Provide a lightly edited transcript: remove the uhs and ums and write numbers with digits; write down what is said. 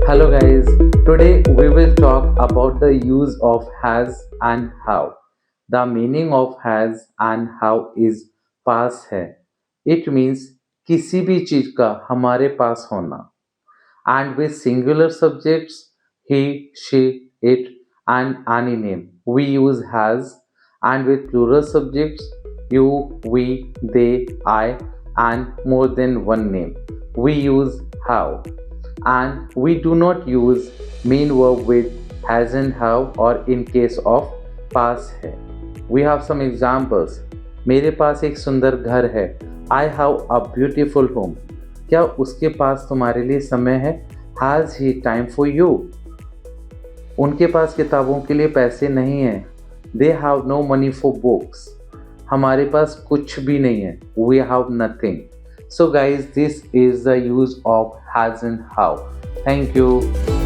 Hello guys, today we will talk about the use of has and how. The meaning of has and how is पास है. It means किसी भी चीज का हमारे पास होना. And with singular subjects he, she, it and any name we use has, and with plural subjects you, we, they, I and more than one name we use how. And we do not use main verb with has and have or in case of पास है. We have some examples. मेरे पास एक सुंदर घर है. I have a beautiful home. क्या उसके पास तुम्हारे लिए समय है? Has he time for you? उनके पास किताबों के लिए पैसे नहीं हैं. They have no money for books. हमारे पास कुछ भी नहीं है. We have nothing. So guys, this is the use of has and how. Thank you.